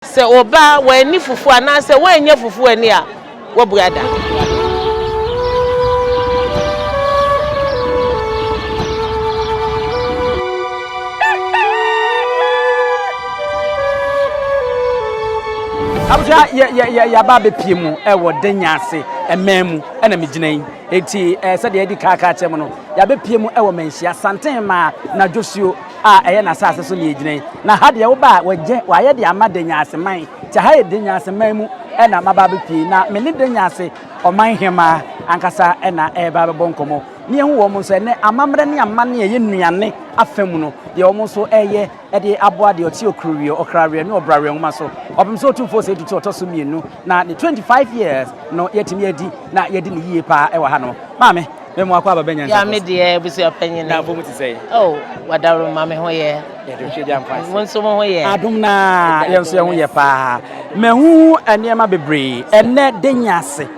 Se oba we ni fufu ana se we nya fufu ani a wo buada. Abja ya ba be pie mu e wo Denyase ememu na me ginan enti se de edi kaka che mu no ya be pie mu e wo manhia Asante-Denyase na Josuo a eye na sase so ne ginan na ha de wo ba wa ye de ama Denyase man ti ha ye Denyase man mu e na ma ba be pie na me ne Denyase o Manhemaa ankasa e na e ba be bonkomo ni ehu wo mu so ne amamre ne amane ye nuane afemu no de wo mu so eye e de aboa de oti okruwie okrawie ne obrawie ngoma so obim so 2482 otoso mienu na the 25 years no yetimi adi na yedi ne yie pa e wa ha no maame me mo akwa baba Nyansapo ya me de busi opanyin na bo muti say oh wadaro mame ho ye do hwe jam pass won so mo ho ye adum na ye so ye ho ye pa mehu eniema bebre ene Denyase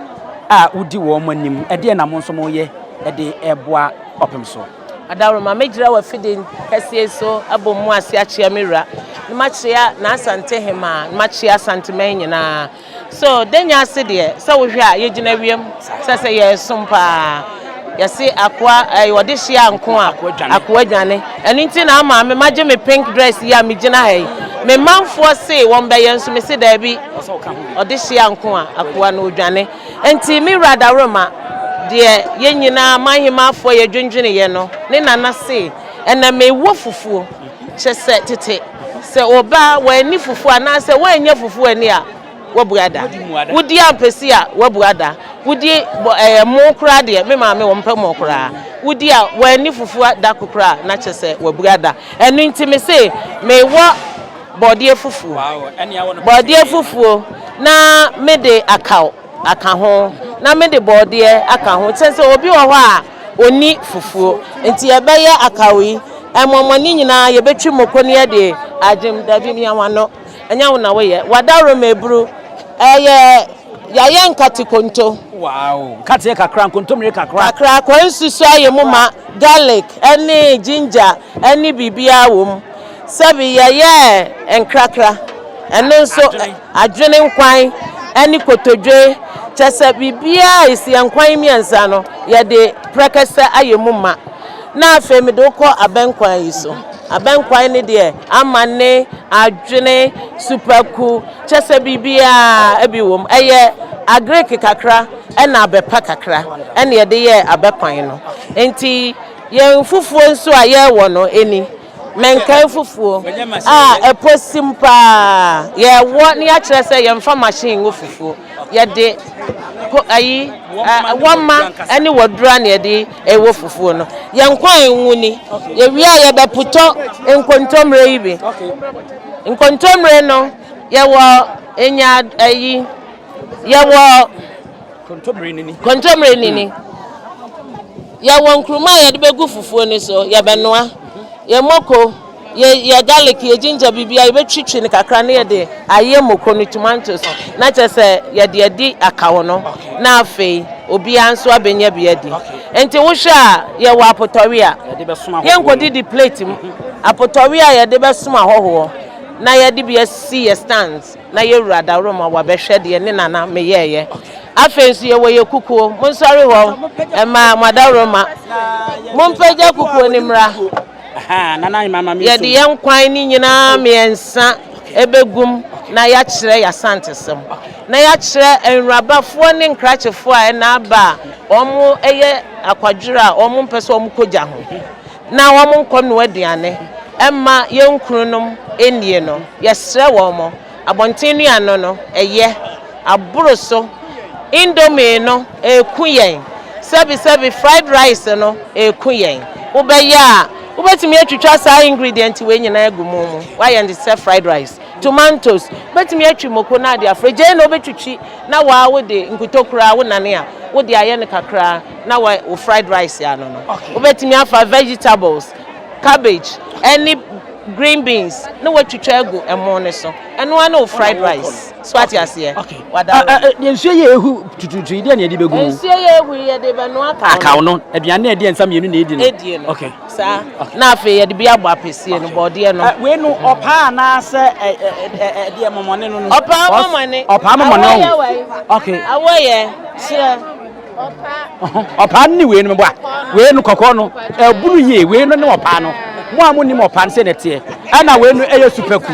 a udi wo manim e de na mo so mo ye e de eboa opim so adaro mame gira wa fidin kase so abom mu ase achia mewura machia na Asante-Denyase machia Asante-Man nyina so Denyase de so wo hwe a ye gina wiem sese ye sompa yesi akwa wode hia nko a akwa dwane eni nti na ama me maje me pink dress ya me gina hai me manfo se won be yenso me se da bi ode hia nko a akwa na odwane enti me rada roma de ye nyina Manhemaa fo ye dwendwene ye no ne nana se ena me wo fufuo chese tete se oba wa ni fufu ana se wa nya fufu ani a wo buada wudi ampesi a wo buada wudi mo kura de me ma me wo mpa mo kura wudi a wa ni fufu da kokura na chese wo buada enu nti me se me wo body fufu body fufu na me de aka ho na me de body aka ho chese obi wo ho a oni fufu nti e be ye akawi emomoni nyina ye betwi mokoni e de ajem dabi mi awano enya wo na we ye wadaro mebru ya nkati konto wow kati kakra kontomre kakra kwansusu ayemu ma garlic any ginger any bibia wom sabi ye enkrakra eno so adwene nkwan any kotodwe chese bibia isi nkwan miensa no ye de prekesa ayemu ma na afemi do ko abenkwan yiso abenkwan ne de amane adwene superku chese bibia ebiwom eye agrek kakra ena abepa kakra ena ye de ye abekwan no enti ye fufuo nso a ye wo no eni menkan fufuo eposimpa ye wo ne ya kire se ye mfa machine wo fufuo ye de ayi wama eni wodura ne de ewo fufuo no ye nkwan nwuni ye wi a ye beputo nkontomre yibi nkontomre no ye wo enya ayi ye wo kontomre nini ye wo nkruma ye de begu fufuo ni so ye benoa ye moko ye garlic ye ginger bibia ye betwitwi ne kakra ne ye de aye moko ni tomatoes na chese ye de edi akawo no na afei obi anso abenya bia di enti wo hwe a ye wo apotoria ye nkodi di plate apotoria ye de besuma hoho na ye de bia si ye stands na ye rada roma wa behwe de ne nana me ye afei nso ye wo ye kukuo mo sori ho ma madaroma mo mpeja kukuo ni mra nana mama mi ye de yankwan ni nyina miensa ebegum na ya kire ya santesem na ya kire enrabafo ne nkrachefo a na aba omo eye akwadwura omo mpese omo koja ho na omo nkono aduane emma yenkrunum enie no yesre wo mo abontenu ano no eye aburo so indomie no ekuyen sebi fried rice no ekuyen ubeya ubetimi atwitwa sa ingredient we nyina agumu why and the fried rice tomatoes betimi atwi moko na de afreje na obetwitwi na wa wo de nkutokura wo nane a wo de aye ne kakra na wa fried rice ya no obetimi afa vegetables cabbage any green beans na watwitwa agu emo ne so eno na fried rice swati ase okay wada nsuo ye ehu tututu ide na edi begu nsuo ye ehu ye de be no aka no aduane edi nsam yenu na edi no okay sa na afi ye de bi agbo apesie no bode no we no opa na se de momone no opa momone okay awoye sire opa ni we no bo we no kokko no eburu ye we no ne opa no mo amuni mo opa nse nete ana we no eye superku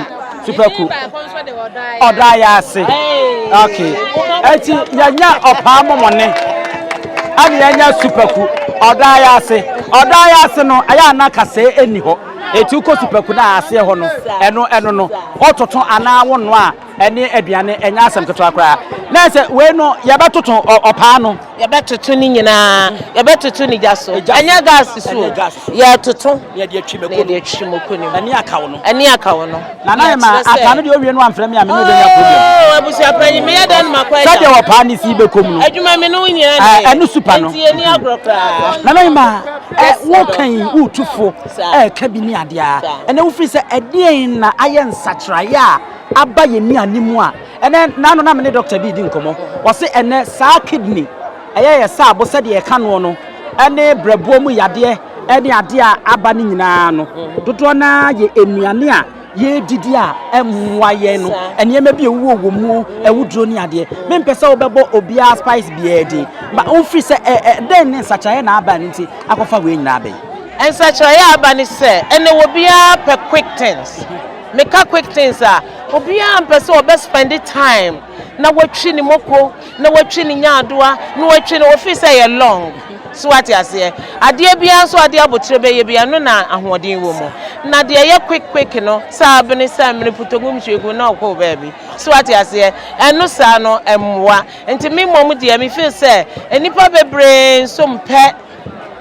Odayase. Okay. Eti yanya opa momone. Ani yanya superku. Odayase no aya na kase eni ho. Eti uko superku na ase ho no. Eno no. Ototo ana wono a ene aduane enya asem keto akra. Na se we no yabetoto opa no. Yabetoto ni nyina. Yabetoto ni jaso. Enya gas so. Ya toto. Ya de atwimeko ni. Ani aka wo no. Na ma aka no de owie no amfra me a me no benya problem. Oh, abusia panyi me yada no makwa. Sade opa ni si bekom no. Adwuma me no nyina. Enu super no. Enti eni agrokra. Na ma wo kan utufo ka bi ni ade a. Ene wo firi se edien na aye nsakiraya aba ye ni animu a. Ene na no na me ne doctor bi di nkomo. Wo se ene sa kidney eye sa abo se de e ka no ene brabuo mu yade ene ade a aba ni nyina no. Dodo na ye enuane a ye didi a emwa ye no ene ma bi ewu mu ewudro ni ade me mpese wo bebo obia spice bi edi ma wo firi se den ne sachaye na aba nti akofa we nyina abai en sachaye aba ni se ene wo bia per quick things make quick things a obia mpese wo be spend time na watwi ni moko na watwi ni nyadoa na watwi ni office ye long so what you say ade bia so ade abotre be ye bia no na ahoden wo mu na de ye quick no sabe ni sam ni putogum chegu na okwo baby so what you say eno sa no emwa enti me mom de me feel say enipa bebre so mpe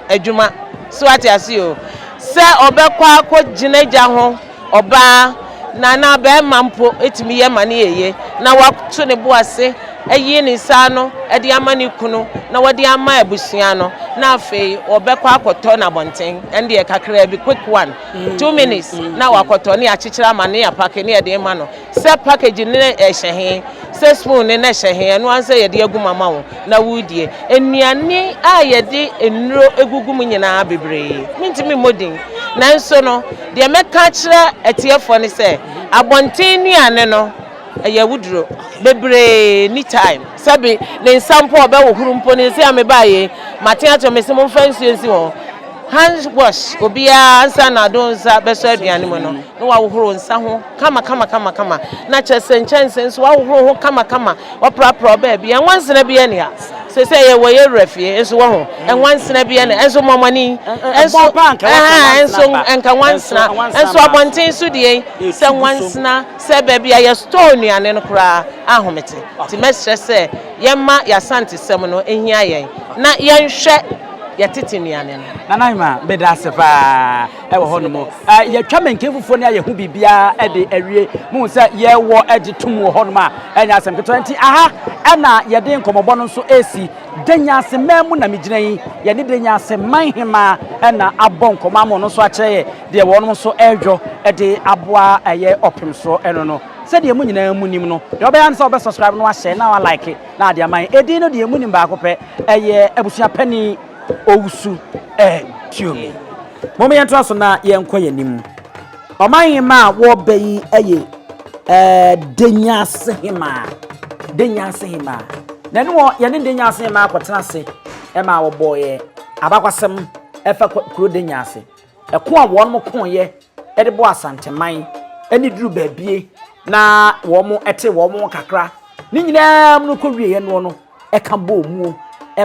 adwuma so what you say o se obekwa akoginaja ho oba na be mampo etimi ye mane yeye na wato ne boase eyi ni sa no e de amani kunu na wode ama abusua no na afei obekwa akoto na bonten ende e kakra bi quick one 2 minutes na wakoto ne akikira amane ya pack ne e de ma no se package ne e hyehe se spoon ne na hyehe no anse ye de aguma ma wo na wudie enuane a ye de enuro egugum nyina bebre mintimi modin nanso no de meka kire etiefo ne se abonten nuane no eye wuduro bebre ni time sabi le nsampo obewo hurumpo ne se amebaye matia to mesemo fancy nsi ho hand wash obia ansa na donza beso aduane mo no no wa wohoro nsa ho kama na chese nchense nso wa wohoro ho kama oprapro ba bia wansena bia ne a se ye wo ye refie nso wo ho wansena bia ne enso momani enso enka wansena enso abonten so de se wansena se ba bia ye store nuane no kra ahomete ti mesre se ye ma ya sante sem no ehia yen na ye nhwe yatete nuane no nanaima beda sefa ewo hono mo ye twa menkefufuo ne ye hu bibia e de awie mu se ye wo edi tum wo hono ma enya asem keto nti aha na ye de nkomobo no so esi Denyase memu na miginan ye ne Denyase Manhemaa na abon komamo no so akye de wono so edwo e de aboa eye opim so eno no se de mu nyina mu nim no de obeya nso obe subscribe no wa share na wa like na de aman edi no de mu nim ba akopɛ eye abusua pani owusu tiomi momo yento aso na ye nkɔ yanim Manhemaa wo bayi eye Denyase Manhemaa nanu wo ye ne Denyase Manhemaa akɔtena se ma wo boye abakwasem efa kuro Denyase ɛko a wɔn mo ko ye de bo asanteman ani duru baabie na wo mo ete wo mo kakra ni nyina mu ko wie ye no ɛka bo mu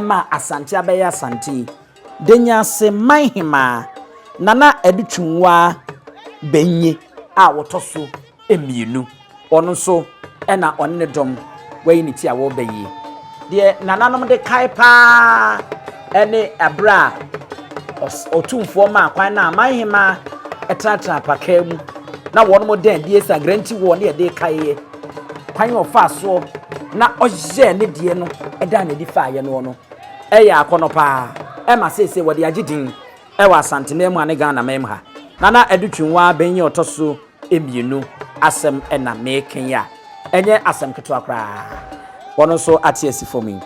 ma asante abɛyɛ asante Denyase Manhemaa nana Adutwumwaa benye a wotoso emienu ono so na one ne dom wayi ne ti a wo bayi de nananom de kai pa ene abra otumfo ma kwan na Manhemaa etratra pakamu na wono mo den die sa granti wo ne de kai kwan ofa so na oje ne die no eda na di fa ye no no eya akono pa ma sese wo de agidin wa Asante na mu ane Ghana mem ha nana Adutwumwaa benye otoso emienu asem na meken ya enye asem keto akra wono so ate asi for me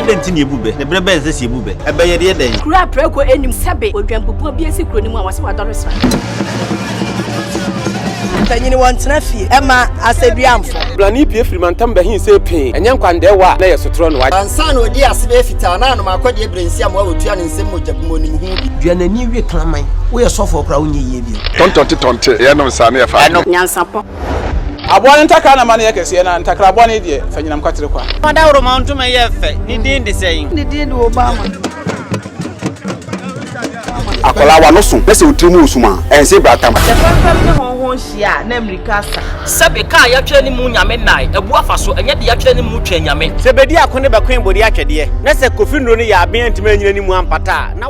denti ebube ne brebe eze si ebube ebe ye de den kura preko enim sebe odwampopo bi esi kuro ni mu a wase wadore sra tanyini wantena fie ema aseduamfo blani pie frimantam bahin se pe enye nkwande wa na yesotro no wa ansa na odi asebe fita na no akode ebrensi am wa otua ne nsem mojabmo ni mu bi duanani wie klaman wo ye sofo kra wonye ye bi tontonte ye no nsa na ye fa nyansapo abone ntakra na mane yakese na ntakra abone de fanyinam kwatere kwa mada woro mantuma ye fe ni din de sei ni din do obama akola wa no so na se otrimu usuma ense bratam the family ne ho hia na America sa sebe ka ya twa ni mu nyame nai ebu afa so enye de ya twa ni mu twa nyame sebedi akone be kwen bodi atwede na se kofi nro ni ya aben ntime nyina ni mu ampata na